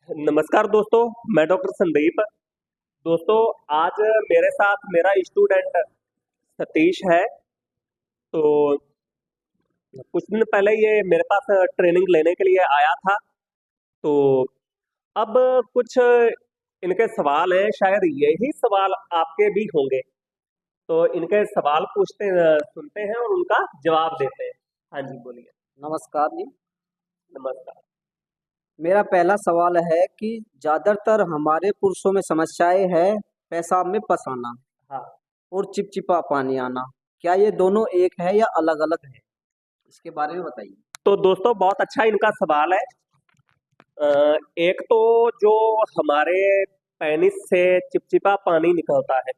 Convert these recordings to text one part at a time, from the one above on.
नमस्कार दोस्तों, मैं डॉक्टर संदीप। दोस्तों, आज मेरे साथ मेरा स्टूडेंट सतीश है। तो कुछ दिन पहले ये मेरे पास ट्रेनिंग लेने के लिए आया था। तो अब कुछ इनके सवाल हैं, शायद यही सवाल आपके भी होंगे। तो इनके सवाल सुनते हैं और उनका जवाब देते हैं। हाँ जी, बोलिए। नमस्कार जी। नमस्कार। मेरा पहला सवाल है कि ज्यादातर हमारे पुरुषों में समस्याएं है पेशाब में पस आना हाँ, और चिपचिपा पानी आना। क्या ये दोनों एक है या अलग अलग है? इसके बारे में बताइए। तो दोस्तों, बहुत अच्छा इनका सवाल है। एक तो जो हमारे पेनिस से चिपचिपा पानी निकलता है,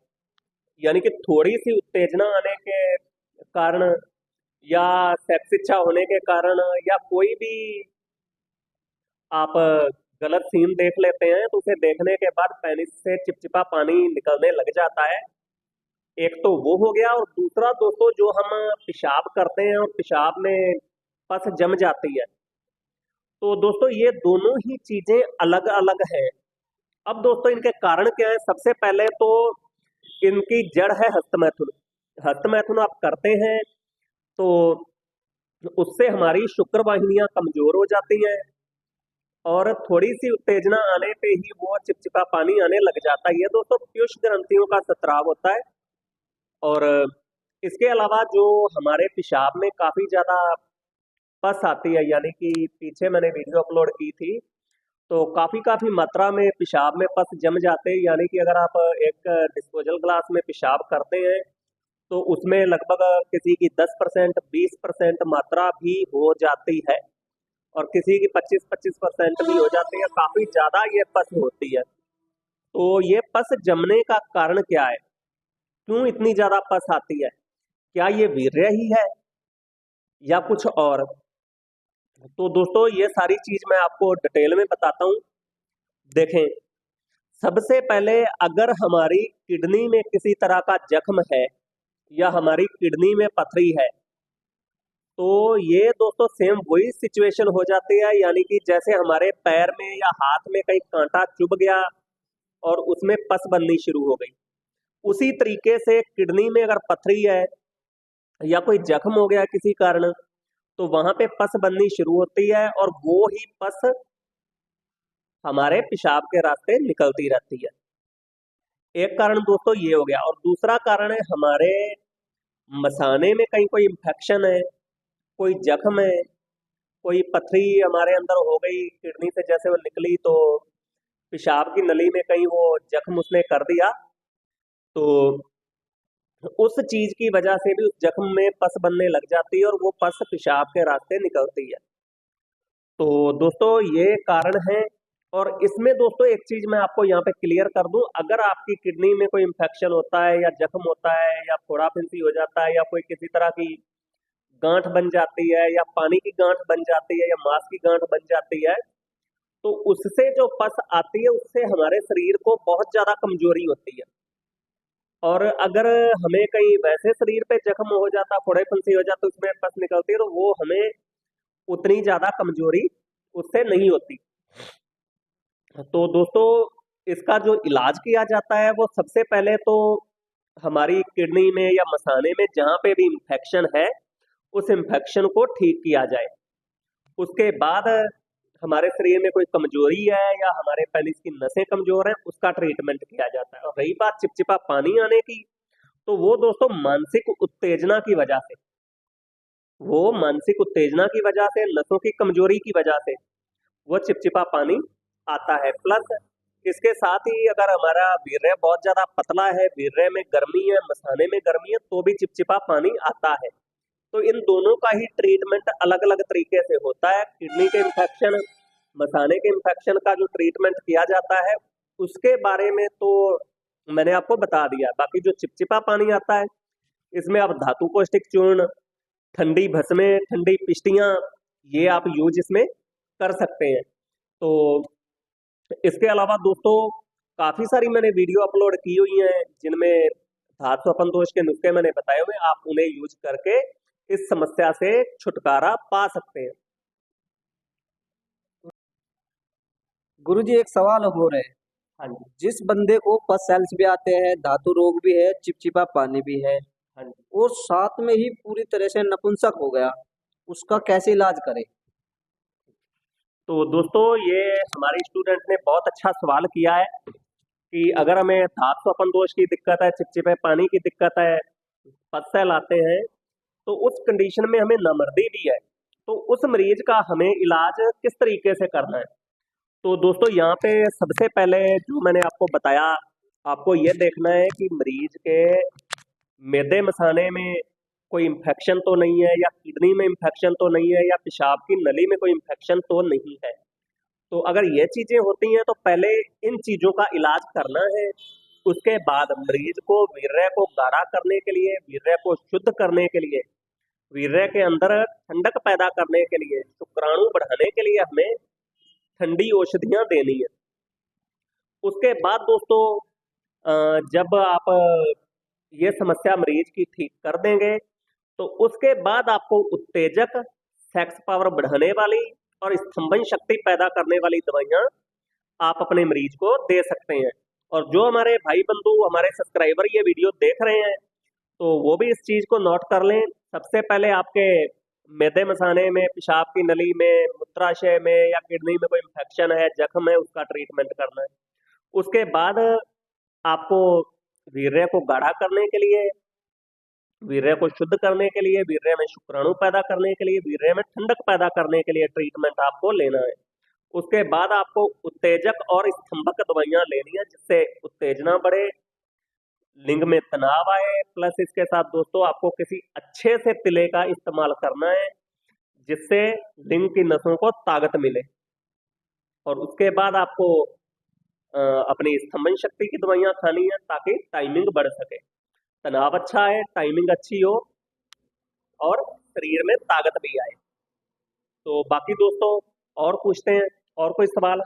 यानी कि थोड़ी सी उत्तेजना आने के कारण या सेक्स इच्छा होने के कारण या कोई भी आप गलत सीन देख लेते हैं तो उसे देखने के बाद पेनिस से चिपचिपा पानी निकलने लग जाता है। एक तो वो हो गया, और दूसरा दोस्तों, जो हम पेशाब करते हैं और पेशाब में पस जम जाती है। तो दोस्तों, ये दोनों ही चीजें अलग अलग हैं। अब दोस्तों, इनके कारण क्या है? सबसे पहले तो इनकी जड़ है हस्तमैथुन। हस्तमैथुन आप करते हैं तो उससे हमारी शुक्र वाहिनियां कमजोर हो जाती हैं, और थोड़ी सी उत्तेजना आने पे ही वो चिपचिपा पानी आने लग जाता है। ये दोस्तों पीयूष ग्रंथियों का स्त्राव होता है। और इसके अलावा जो हमारे पेशाब में काफी ज्यादा पस आती है, यानी कि पीछे मैंने वीडियो अपलोड की थी, तो काफी काफी मात्रा में पेशाब में पस जम जाते हैं। यानी कि अगर आप एक डिस्पोजल ग्लास में पेशाब करते हैं तो उसमें लगभग किसी की 10% 20% मात्रा भी हो जाती है, और किसी की 25-25% भी हो जाती है। काफी ज्यादा ये पस होती है। तो ये पस जमने का कारण क्या है? क्यों इतनी ज्यादा पस आती है? क्या ये वीर्य ही है या कुछ और? तो दोस्तों, ये सारी चीज मैं आपको डिटेल में बताता हूँ। देखें, सबसे पहले अगर हमारी किडनी में किसी तरह का जख्म है या हमारी किडनी में पथरी है, तो ये दोस्तों सेम वही सिचुएशन हो जाती है। यानी कि जैसे हमारे पैर में या हाथ में कहीं कांटा चुभ गया और उसमें पस बननी शुरू हो गई, उसी तरीके से किडनी में अगर पथरी है या कोई जख्म हो गया किसी कारण, तो वहां पे पस बननी शुरू होती है, और वो ही पस हमारे पेशाब के रास्ते निकलती रहती है। एक कारण दोस्तों ये हो गया, और दूसरा कारण है हमारे मसाने में कहीं कोई इंफेक्शन है, कोई जख्म है, कोई पथरी हमारे अंदर हो गई किडनी से, जैसे वो निकली तो पेशाब की नली में कहीं वो जख्म उसने कर दिया, तो उस चीज की वजह से भी उस जख्म में पस बनने लग जाती है, और वो पस पेशाब के रास्ते निकलती है। तो दोस्तों, ये कारण है। और इसमें दोस्तों एक चीज मैं आपको यहाँ पे क्लियर कर दूं, अगर आपकी किडनी में कोई इंफेक्शन होता है या जख्म होता है या फोड़ा फिंसी हो जाता है या कोई किसी तरह की गांठ बन जाती है या पानी की गांठ बन जाती है या मांस की गांठ बन जाती है, तो उससे जो पस आती है उससे हमारे शरीर को बहुत ज्यादा कमजोरी होती है। और अगर हमें कहीं वैसे शरीर पे जख्म हो जाता, फोड़े फुंसी हो जाता, उसमें पस निकलती है, तो वो हमें उतनी ज्यादा कमजोरी उससे नहीं होती। तो दोस्तों, इसका जो इलाज किया जाता है वो सबसे पहले तो हमारी किडनी में या मसाने में जहां पे भी इंफेक्शन है, उस इंफेक्शन को ठीक किया जाए। उसके बाद हमारे शरीर में कोई कमजोरी है या हमारे पेनिस की नसें कमजोर हैं, उसका ट्रीटमेंट किया जाता है। और रही बात चिपचिपा पानी आने की, तो वो दोस्तों मानसिक उत्तेजना की वजह से, वो मानसिक उत्तेजना की वजह से, नसों की कमजोरी की वजह से वो चिपचिपा पानी आता है। प्लस इसके साथ ही अगर हमारा वीर्य बहुत ज्यादा पतला है, वीर्य में गर्मी है, मसाने में गर्मी है, तो भी चिपचिपा पानी आता है। तो इन दोनों का ही ट्रीटमेंट अलग अलग तरीके से होता है। किडनी के इन्फेक्शन, मसाने के इन्फेक्शन का जो ट्रीटमेंट किया जाता है उसके बारे में तो मैंने आपको बता दिया। बाकी जो चिपचिपा पानी आता है, इसमें आप धातु पौष्टिक चूर्ण, ठंडी भस्में, ठंडी पिष्टियां, ये आप यूज इसमें कर सकते हैं। तो इसके अलावा दोस्तों, काफी सारी मैंने वीडियो अपलोड की हुई हैं जिनमें धातु अपन दोष के नुस्खे मैंने बताए हुए, आप उन्हें यूज करके इस समस्या से छुटकारा पा सकते हैं। गुरुजी एक सवाल हो रहा है। हाँ जी। जिस बंदे को पस सेल्स भी आते हैं, धातु रोग भी है, चिपचिपा पानी भी है हाँ जी। और साथ में ही पूरी तरह से नपुंसक हो गया, उसका कैसे इलाज करें? तो दोस्तों ये हमारे स्टूडेंट ने बहुत अच्छा सवाल किया है कि अगर हमें धातु अपन दोष की दिक्कत है, चिपचिपे पानी की दिक्कत है, पस्सेल आते हैं, तो उस कंडीशन में हमें नामर्दी भी है, तो उस मरीज का हमें इलाज किस तरीके से करना है। तो दोस्तों यहाँ पे सबसे पहले जो मैंने आपको बताया, आपको ये देखना है कि मरीज के मैदे मसाने में कोई इन्फेक्शन तो नहीं है, या किडनी में इन्फेक्शन तो नहीं है, या पेशाब की नली में कोई इन्फेक्शन तो नहीं है। तो अगर ये चीजें होती हैं तो पहले इन चीजों का इलाज करना है। उसके बाद मरीज को वीर्य को गाढ़ा करने के लिए, वीर्य को शुद्ध करने के लिए, वीर्य के अंदर ठंडक पैदा करने के लिए, शुक्राणु बढ़ाने के लिए हमें ठंडी औषधियां देनी है। उसके बाद दोस्तों जब आप ये समस्या मरीज की ठीक कर देंगे, तो उसके बाद आपको उत्तेजक, सेक्स पावर बढ़ाने वाली और स्तंभन शक्ति पैदा करने वाली दवाइयां आप अपने मरीज को दे सकते हैं। और जो हमारे भाई बंधु, हमारे सब्सक्राइबर ये वीडियो देख रहे हैं, तो वो भी इस चीज को नोट कर लें। सबसे पहले आपके मैदे मसाने में, पेशाब की नली में, मूत्राशय में या किडनी में कोई इन्फेक्शन है, जख्म है, उसका ट्रीटमेंट करना है। उसके बाद आपको वीर्य को गाढ़ा करने के लिए, वीर्य को शुद्ध करने के लिए, वीर्य में शुक्राणु पैदा करने के लिए, वीर्य में ठंडक पैदा करने के लिए ट्रीटमेंट आपको लेना है। उसके बाद आपको उत्तेजक और स्तंभक दवाइयां लेनी है, जिससे उत्तेजना बढ़े, लिंग में तनाव आए, प्लस इसके साथ दोस्तों आपको किसी अच्छे से तिले का इस्तेमाल करना है, जिससे लिंग की नसों को ताकत मिले। और उसके बाद आपको अपनी स्तंभन शक्ति की दवाइयां खानी है, ताकि टाइमिंग बढ़ सके, तनाव अच्छा है, टाइमिंग अच्छी हो और शरीर में ताकत भी आए। तो बाकी दोस्तों और पूछते हैं, और कोई सवाल?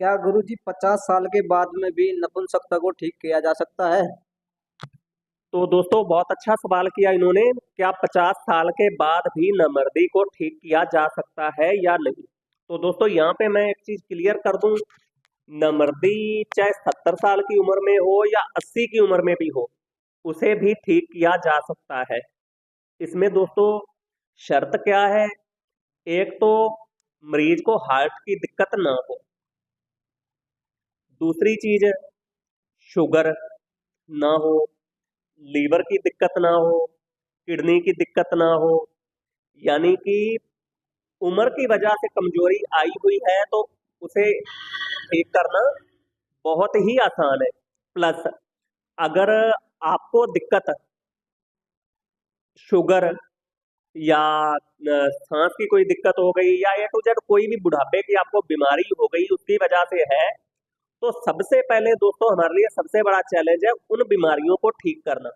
क्या गुरुजी 50 साल के बाद में भी नपुंसकता को ठीक किया जा सकता है? तो दोस्तों बहुत अच्छा सवाल किया इन्होंने, क्या 50 साल के बाद भी नामर्दी को ठीक किया जा सकता है या नहीं। तो दोस्तों यहाँ पे मैं एक चीज क्लियर कर दूं, नामर्दी चाहे 70 साल की उम्र में हो या 80 की उम्र में भी हो, उसे भी ठीक किया जा सकता है। इसमें दोस्तों शर्त क्या है, एक तो मरीज को हार्ट की दिक्कत ना हो, दूसरी चीज शुगर ना हो, लीवर की दिक्कत ना हो, किडनी की दिक्कत ना हो। यानी कि उम्र की वजह से कमजोरी आई हुई है तो उसे ठीक करना बहुत ही आसान है। प्लस अगर आपको दिक्कत शुगर या सांस की कोई दिक्कत हो गई, या ए टू जेड कोई भी बुढ़ापे की आपको बीमारी हो गई उसकी वजह से है, तो सबसे पहले दोस्तों हमारे लिए सबसे बड़ा चैलेंज है उन बीमारियों को ठीक करना।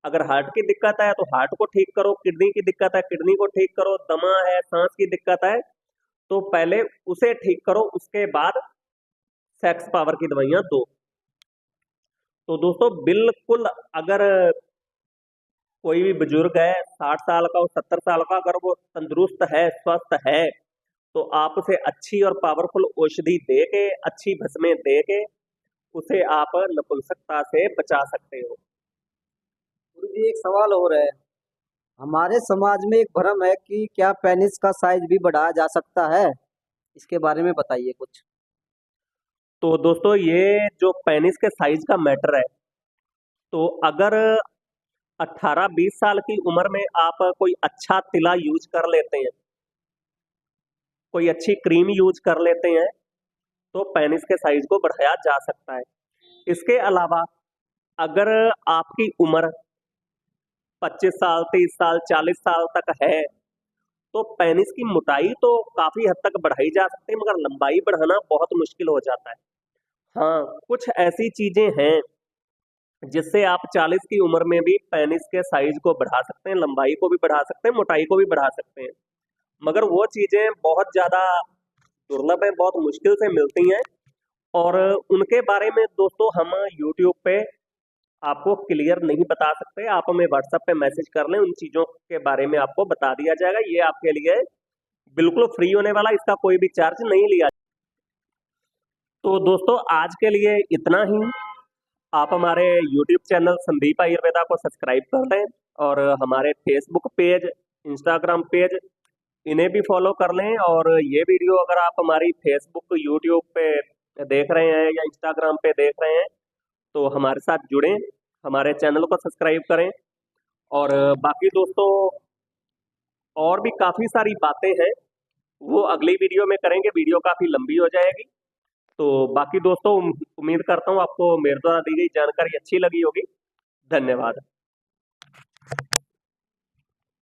अगर हार्ट की दिक्कत है तो हार्ट को ठीक करो, किडनी की दिक्कत है किडनी को ठीक करो, दमा है, सांस की दिक्कत है तो पहले उसे ठीक करो, उसके बाद सेक्स पावर की दवाइयां दो। तो दोस्तों बिल्कुल अगर कोई भी बुजुर्ग है 60 साल का और 70 साल का, अगर वो तंदुरुस्त है, स्वस्थ है, तो आप उसे अच्छी और पावरफुल औषधि दे के, अच्छी भस्में दे के उसे आप नपुंसकता से बचा सकते हो। गुरुजी एक सवाल हो रहा है। हमारे समाज में एक भ्रम है कि क्या पेनिस का साइज भी बढ़ाया जा सकता है? इसके बारे में बताइए कुछ। तो दोस्तों ये जो पेनिस के साइज का मैटर है, तो अगर 18-20 साल की उम्र में आप कोई अच्छा तिला यूज कर लेते हैं, कोई अच्छी क्रीम यूज कर लेते हैं, तो पेनिस के साइज को बढ़ाया जा सकता है। इसके अलावा अगर आपकी उम्र 25 साल, 30 साल, 40 साल तक है, तो पेनिस की मोटाई तो काफी हद तक बढ़ाई जा सकती है, मगर लंबाई बढ़ाना बहुत मुश्किल हो जाता है। हाँ, कुछ ऐसी चीजें हैं जिससे आप 40 की उम्र में भी पेनिस के साइज को बढ़ा सकते हैं, लंबाई को भी बढ़ा सकते हैं, मोटाई को भी बढ़ा सकते हैं, मगर वो चीजें बहुत ज्यादा दुर्लभ है, बहुत मुश्किल से मिलती हैं। और उनके बारे में दोस्तों हम यूट्यूब पे आपको क्लियर नहीं बता सकते, आप हमें व्हाट्सएप पे मैसेज कर लें, उन चीजों के बारे में आपको बता दिया जाएगा। ये आपके लिए बिल्कुल फ्री होने वाला, इसका कोई भी चार्ज नहीं लिया। तो दोस्तों आज के लिए इतना ही। आप हमारे YouTube चैनल संदीप आयुर्वेदा को सब्सक्राइब कर लें और हमारे फेसबुक पेज, इंस्टाग्राम पेज इन्हें भी फॉलो कर लें। और ये वीडियो अगर आप हमारी फेसबुक, यूट्यूब पे देख रहे हैं या इंस्टाग्राम पे देख रहे हैं तो हमारे साथ जुड़ें, हमारे चैनल को सब्सक्राइब करें। और बाकी दोस्तों और भी काफ़ी सारी बातें हैं, वो अगली वीडियो में करेंगे, वीडियो काफ़ी लंबी हो जाएगी। तो बाकी दोस्तों उम्मीद करता हूँ आपको मेरे द्वारा दी गई जानकारी अच्छी लगी होगी। धन्यवाद।